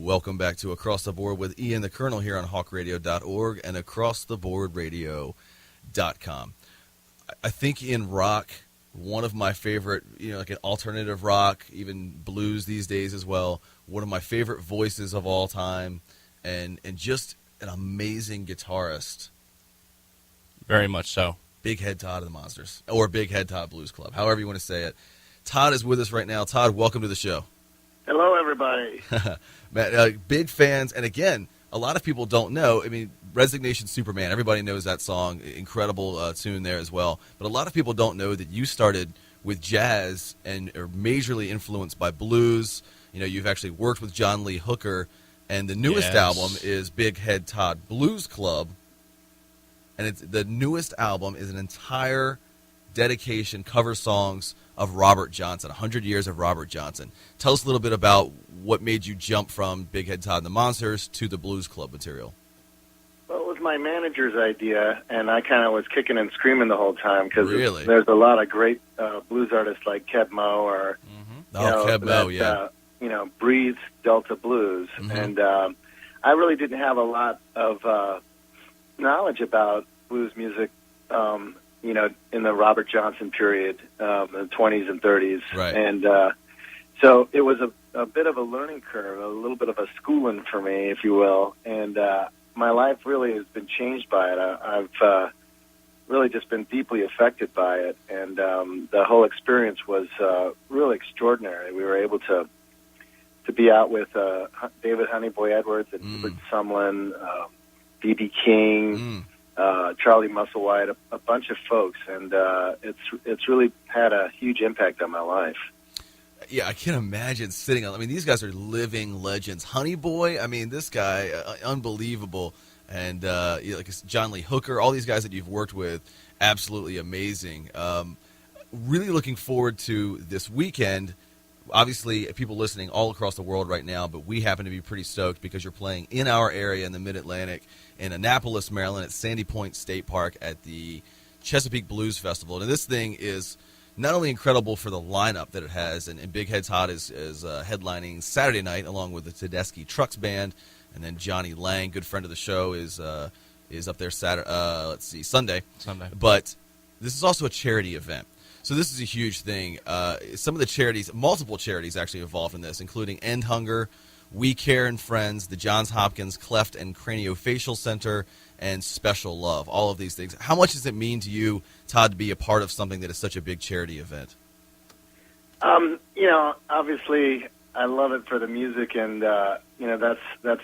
Welcome back to Across the Board with Ian the Colonel here on hawkradio.org and acrosstheboardradio.com. I think in rock, one of my favorite, like an alternative rock, even blues these days as well, one of my favorite voices of all time, and just an amazing guitarist. Very much so. Big Head Todd of the Monsters, or Big Head Todd Blues Club, however you want to say it. Todd is with us right now. Todd, welcome to the show. Hello, everybody. Matt, big fans, and again, a lot of people don't know. I mean, Resignation Superman, everybody knows that song, incredible tune there as well. But a lot of people don't know that you started with jazz and are majorly influenced by blues. You've actually worked with John Lee Hooker, and the newest album is Big Head Todd Blues Club. And the newest album is an entire dedication, cover songs of Robert Johnson, 100 years of Robert Johnson. Tell us a little bit about what made you jump from Big Head Todd and the Monsters to the Blues Club material. Well, it was my manager's idea, and I kind of was kicking and screaming the whole time because there's a lot of great blues artists like Keb Mo or Keb Mo, yeah. breathes Delta blues, and I really didn't have a lot of knowledge about blues music. In the Robert Johnson period, the 20s and 30s. Right. And so it was a bit of a learning curve, a little bit of a schooling for me, if you will. And my life really has been changed by it. I've really just been deeply affected by it. And the whole experience was really extraordinary. We were able to be out with David Honeyboy Edwards and Hubert Sumlin, B.B. King, Charlie Musselwhite, a bunch of folks, and it's really had a huge impact on my life. Yeah, I can't imagine sitting on. I mean, these guys are living legends. Honeyboy, I mean, this guy, unbelievable, and like John Lee Hooker, all these guys that you've worked with, absolutely amazing. Really looking forward to this weekend. Obviously, people listening all across the world right now, but we happen to be pretty stoked because you're playing in our area in the Mid-Atlantic in Annapolis, Maryland at Sandy Point State Park at the Chesapeake Blues Festival. And this thing is not only incredible for the lineup that it has, and Big Head Todd is headlining Saturday night along with the Tedeschi Trucks Band, and then Johnny Lang, good friend of the show, is up there Sunday. But this is also a charity event. So this is a huge thing. Some of the charities, multiple charities actually involved in this, including End Hunger, We Care and Friends, the Johns Hopkins Cleft and Craniofacial Center, and Special Love, all of these things. How much does it mean to you, Todd, to be a part of something that is such a big charity event? Obviously I love it for the music, and, that's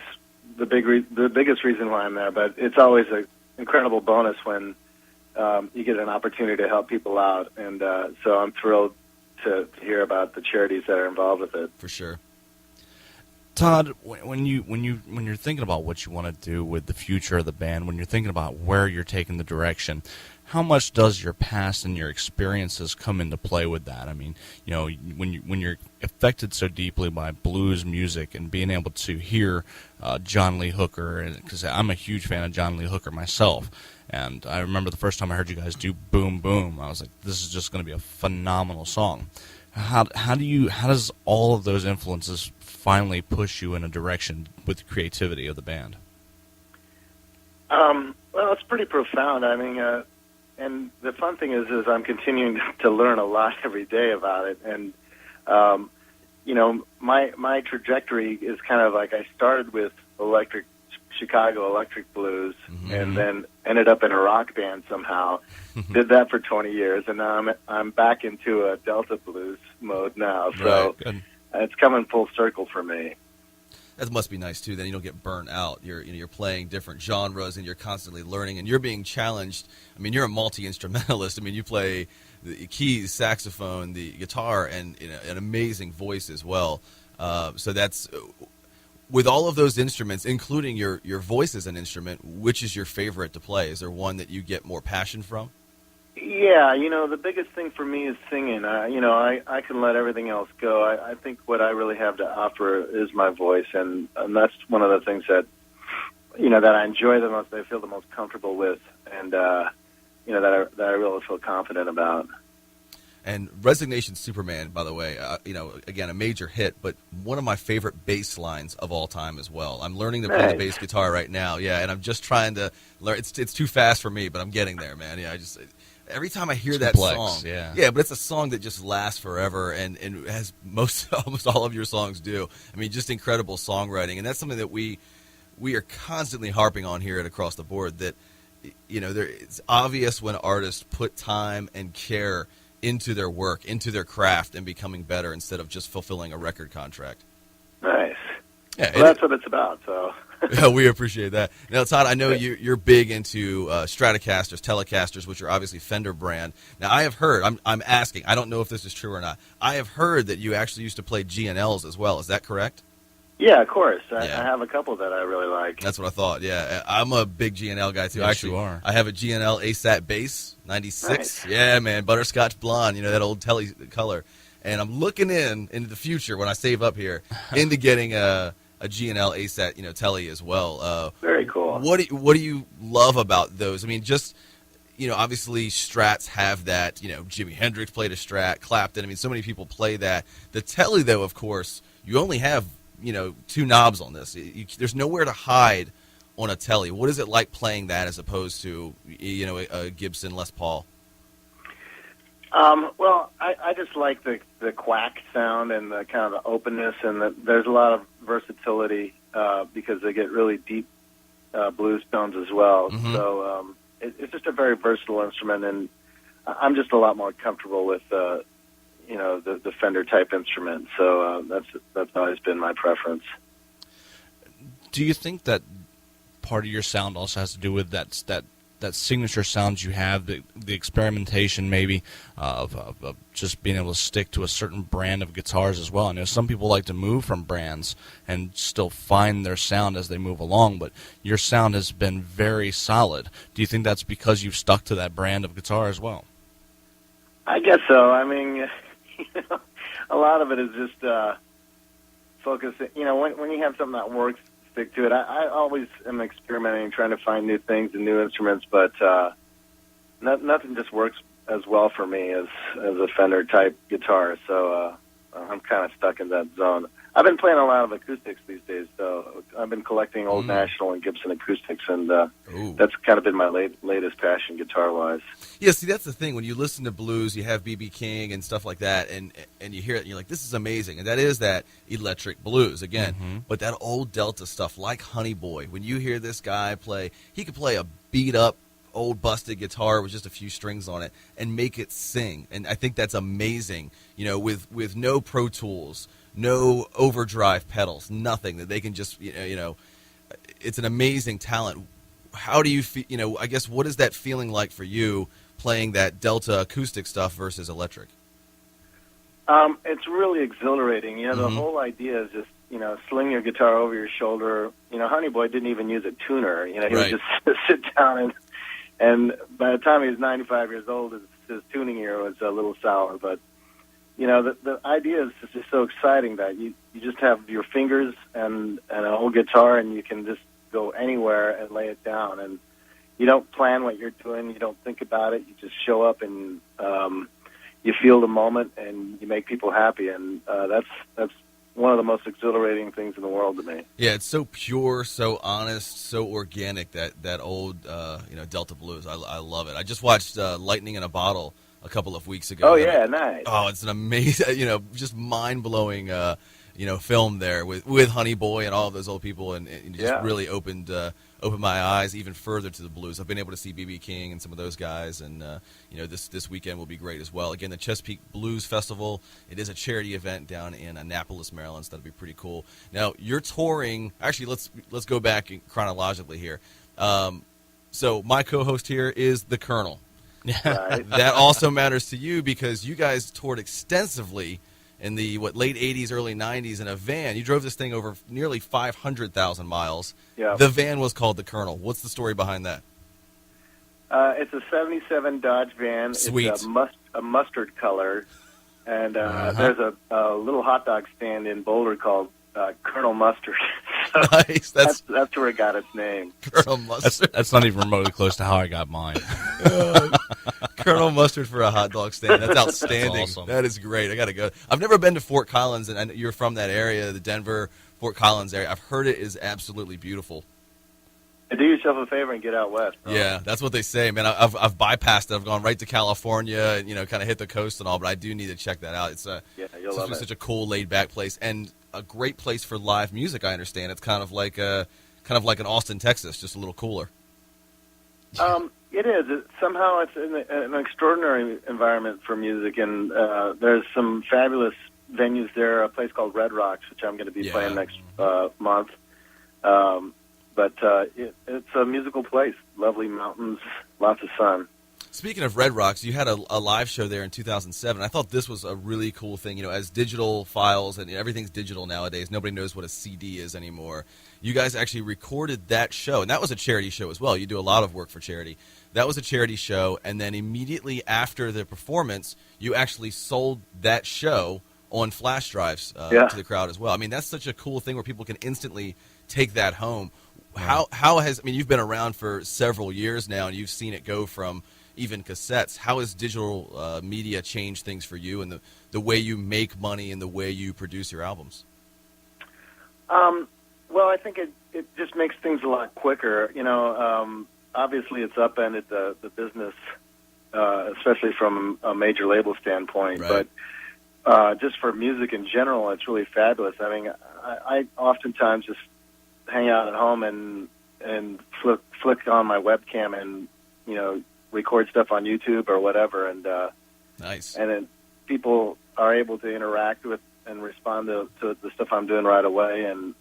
the biggest reason why I'm there, but it's always an incredible bonus when you get an opportunity to help people out, and so I'm thrilled to hear about the charities that are involved with it. For sure. Todd, when you're thinking about what you want to do with the future of the band, when you're thinking about where you're taking the direction, how much does your past and your experiences come into play with that? I mean, when you're affected so deeply by blues music and being able to hear John Lee Hooker, because I'm a huge fan of John Lee Hooker myself, and I remember the first time I heard you guys do Boom Boom, I was like, this is just going to be a phenomenal song. How does all of those influences finally push you in a direction with the creativity of the band? Well, it's pretty profound. I mean, and the fun thing is I'm continuing to learn a lot every day about it. And, my trajectory is kind of like I started with Chicago electric blues, and then ended up in a rock band somehow. Did that for 20 years, and now I'm back into a Delta blues mode now. So it's coming full circle for me. That must be nice too. Then you don't get burnt out. You're playing different genres, and you're constantly learning, and you're being challenged. I mean, you're a multi-instrumentalist. I mean, you play the keys, saxophone, the guitar, and an amazing voice as well. So that's with all of those instruments, including your voice as an instrument. Which is your favorite to play? Is there one that you get more passion from? Yeah, the biggest thing for me is singing. I can let everything else go. I think what I really have to offer is my voice, and that's one of the things that, that I enjoy the most, I feel the most comfortable with, and, that I really feel confident about. And Resignation Superman, by the way, again, a major hit, but one of my favorite bass lines of all time as well. I'm learning to play the bass guitar right now, and I'm just trying to learn. It's too fast for me, but I'm getting there, man. Yeah, every time I hear that song, but it's a song that just lasts forever, and has almost all of your songs do. I mean, just incredible songwriting, and that's something that we are constantly harping on here at Across the Board. That it's obvious when artists put time and care into their work, into their craft, and becoming better instead of just fulfilling a record contract. Nice. Yeah, well, that's what it's about. So. Yeah, we appreciate that. Now, Todd, I know you're big into Stratocasters, Telecasters, which are obviously Fender brand. Now, I have heard, I'm asking, I don't know if this is true or not, I have heard that you actually used to play G&Ls as well. Is that correct? Yeah, of course. I have a couple that I really like. That's what I thought, yeah. I'm a big G&L guy, too. Yes, actually, you are. I have a G&L ASAT bass, 96. Nice. Yeah, man, butterscotch blonde, that old telly color. And I'm looking into the future when I save up here into getting a G&L ASAT, telly as well. Very cool. What do you love about those? I mean, just, obviously Strats have that, Jimi Hendrix played a Strat, Clapton. I mean, so many people play that. The telly, though, of course, you only have two knobs on this. There's nowhere to hide on a telly. What is it like playing that as opposed to a Gibson Les Paul? Well, I just like the quack sound and the kind of the openness, and there's a lot of versatility because they get really deep blues tones as well. Mm-hmm. So it's just a very versatile instrument, and I'm just a lot more comfortable with the Fender type instrument. So that's always been my preference. Do you think that part of your sound also has to do with that signature sound you have, the experimentation maybe of just being able to stick to a certain brand of guitars as well? I know some people like to move from brands and still find their sound as they move along, but your sound has been very solid. Do you think that's because you've stuck to that brand of guitar as well? I guess so. I mean, a lot of it is just focusing. When you have something that works, stick to it. I always am experimenting, trying to find new things and new instruments, but nothing just works as well for me as a Fender type guitar. So I'm kind of stuck in that zone. I've been playing a lot of acoustics these days, so I've been collecting old National and Gibson acoustics, and that's kind of been my latest passion guitar-wise. Yeah, see, that's the thing. When you listen to blues, you have B.B. King and stuff like that, and you hear it, and you're like, this is amazing. And that is that electric blues, again. Mm-hmm. But that old Delta stuff, like Honey Boy, when you hear this guy play, he could play a beat-up, old busted guitar with just a few strings on it and make it sing. And I think that's amazing, with no Pro Tools, no overdrive pedals, nothing, that they can just, it's an amazing talent. How do you feel, I guess, what is that feeling like for you playing that Delta acoustic stuff versus electric? It's really exhilarating. The whole idea is just, sling your guitar over your shoulder. Honey Boy didn't even use a tuner. He would just sit down and by the time he was 95 years old, his tuning ear was a little sour, but the idea is just so exciting that you just have your fingers and an old guitar, and you can just go anywhere and lay it down. And you don't plan what you're doing. You don't think about it. You just show up and you feel the moment, and you make people happy. And that's one of the most exhilarating things in the world to me. Yeah, it's so pure, so honest, so organic, that old Delta blues. I love it. I just watched Lightning in a Bottle a couple of weeks ago. Oh, yeah, nice. Oh, it's an amazing, just mind-blowing, film there with Honey Boy and all of those old people, and it just really opened my eyes even further to the blues. I've been able to see B.B. King and some of those guys, and this weekend will be great as well. Again, the Chesapeake Blues Festival. It is a charity event down in Annapolis, Maryland, so that'll be pretty cool. Now, you're touring. Actually, let's go back chronologically here. So my co-host here is the Colonel. Right. That also matters to you because you guys toured extensively in the late 80s, early 90s in a van. You drove this thing over nearly 500,000 miles. Yeah. The van was called the Colonel. What's the story behind that? It's a 77 Dodge van. Sweet. It's a mustard color, and there's a little hot dog stand in Boulder called Colonel Mustard. So nice. That's where it got its name. Colonel Mustard. That's not even remotely close to how I got mine. Colonel Mustard for a hot dog stand. That's outstanding. That's awesome. That is great. I got to go. I've never been to Fort Collins, and I know you're from that area, the Denver, Fort Collins area. I've heard it is absolutely beautiful. Do yourself a favor and get out west, bro. Yeah, that's what they say, man. I've bypassed it. I've gone right to California and, kind of hit the coast and all, but I do need to check that out. It's You'll love it. such a cool, laid-back place and a great place for live music, I understand. It's kind of like an Austin, Texas, just a little cooler. It is. Somehow it's an extraordinary environment for music, and there's some fabulous venues there. A place called Red Rocks, which I'm going to be playing next month. But it's a musical place. Lovely mountains, lots of sun. Speaking of Red Rocks, you had a live show there in 2007. I thought this was a really cool thing. As digital files, and everything's digital nowadays, nobody knows what a CD is anymore. You guys actually recorded that show, and that was a charity show as well. You do a lot of work for charity. That was a charity show, and then immediately after the performance, you actually sold that show on flash drives to the crowd as well. I mean, that's such a cool thing where people can instantly take that home. How has, you've been around for several years now, and you've seen it go from even cassettes. How has digital media changed things for you and the way you make money and the way you produce your albums? Well, I think it just makes things a lot quicker. Obviously it's upended the business, especially from a major label standpoint. Right. But just for music in general, it's really fabulous. I oftentimes just hang out at home and flick on my webcam and record stuff on YouTube or whatever, and nice. And then people are able to interact with and respond to the stuff I'm doing right away, and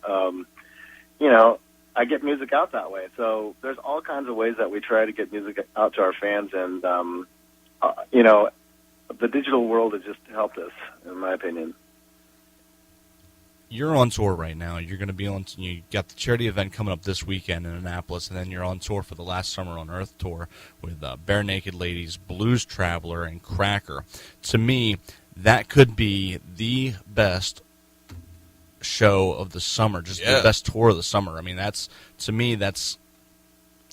I get music out that way. So there's all kinds of ways that we try to get music out to our fans, and the digital world has just helped us, in my opinion. You're on tour right now. You're going to be on. You got the charity event coming up this weekend in Annapolis, and then you're on tour for the Last Summer on Earth tour with Bare Naked Ladies, Blues Traveler, and Cracker. To me, that could be the best show of the summer, just the best tour of the summer. That's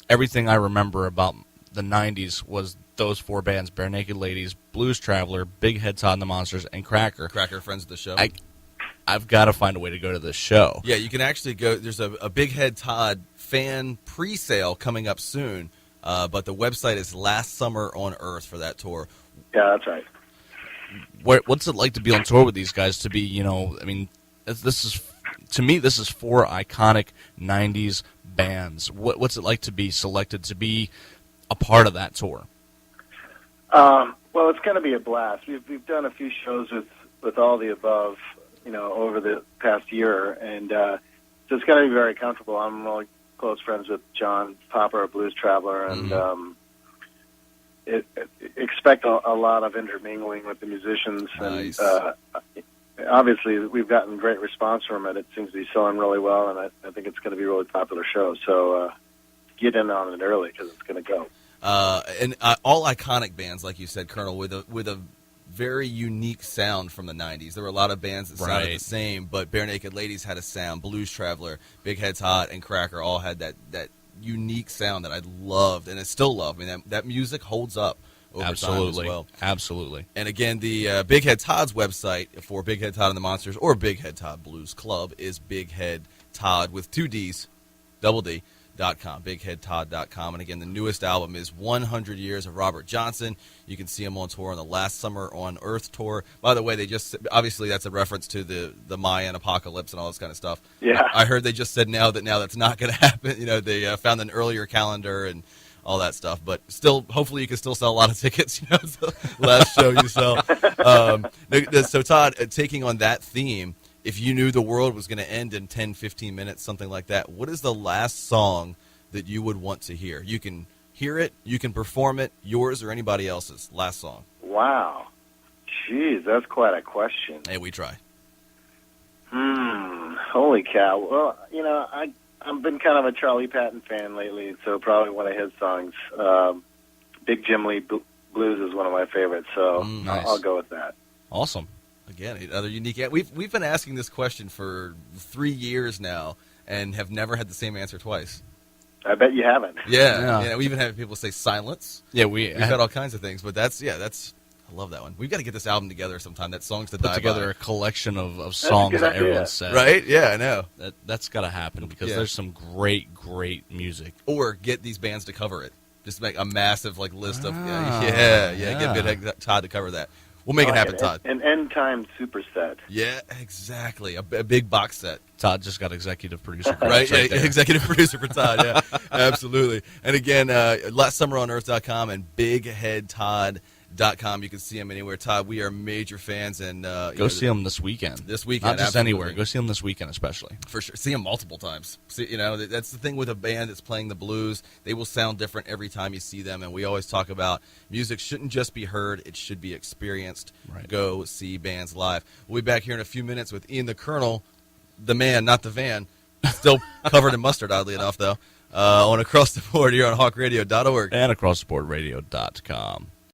everything I remember about the '90s was those four bands: Bare Naked Ladies, Blues Traveler, Big Head Todd and the Monsters, and Cracker. Cracker, friends of the show. I've got to find a way to go to this show. Yeah, you can actually go. There's a Big Head Todd fan pre-sale coming up soon, but the website is Last Summer on Earth for that tour. Yeah, that's right. What's it like to be on tour with these guys? To be, this is to me, this is four iconic '90s bands. What's it like to be selected to be a part of that tour? Well, it's going to be a blast. We've done a few shows with all the above, over the past year, and so it's going to be very comfortable. I'm really close friends with John Popper of Blues Traveler, and expect a lot of intermingling with the musicians. Nice. And obviously, we've gotten great response from it. It seems to be selling really well, and I think it's going to be a really popular show. So get in on it early because it's going to go. And all iconic bands, like you said, Colonel, with a very unique sound from the 90s. There were a lot of bands that sounded the same, but Bare Naked Ladies had a sound. Blues Traveler, Big Head Todd, and Cracker all had that unique sound that I loved and I still love. That music holds up over time as well. Absolutely. And again, the Big Head Todd's website for Big Head Todd and the Monsters or Big Head Todd Blues Club is Big Head Todd with two D's, double D. BigHeadTodd.com. And again, the newest album is 100 Years of Robert Johnson. You can see him on tour on the Last Summer on Earth tour. By the way, they just obviously that's a reference to the Mayan apocalypse and all this kind of stuff. Yeah, I heard they just said now that's not going to happen. They found an earlier calendar and all that stuff. But still, hopefully, you can still sell a lot of tickets. It's the last show you sell. So Todd, taking on that theme. If you knew the world was going to end in 10, 15 minutes, something like that, what is the last song that you would want to hear? You can hear it, you can perform it, yours or anybody else's. Last song. Wow. Jeez, that's quite a question. Hey, we try. Holy cow. Well, I've been kind of a Charlie Patton fan lately, so probably one of his songs. Big Jim Lee Blues is one of my favorites, so nice. I'll go with that. Awesome. Again, another unique. We've been asking this question for 3 years now and have never had the same answer twice. I bet you haven't. Yeah. We even have people say silence. Yeah, We've had all kinds of things, but that's I love that one. We've got to get this album together sometime. That Songs to Die put together By. a collection of songs that everyone said. Right? Yeah, I know. That's got to happen because there's some great music. Or get these bands to cover it. Just make a massive list of get Todd to cover that. We'll make it happen, Todd. An end time superset. Yeah, exactly. A big box set. Todd just got executive producer. Right, there. executive producer for Todd. Yeah, absolutely. And again, LastSummerOnEarth.com and BigHeadTodd.com. You can see him anywhere. Todd, we are major fans, and go see him this weekend. This weekend, not just absolutely. anywhere. Go see him this weekend, especially For sure. See him multiple times. See, that's the thing with a band that's playing the blues. They will sound different every time you see them, and we always talk about music shouldn't just be heard; it should be experienced. Right. Go see bands live. We'll be back here in a few minutes with Ian the Colonel, the man, not the van. Still covered in mustard, oddly enough, though. On Across the Board here on HawkRadio.org and AcrossTheBoardRadio.com.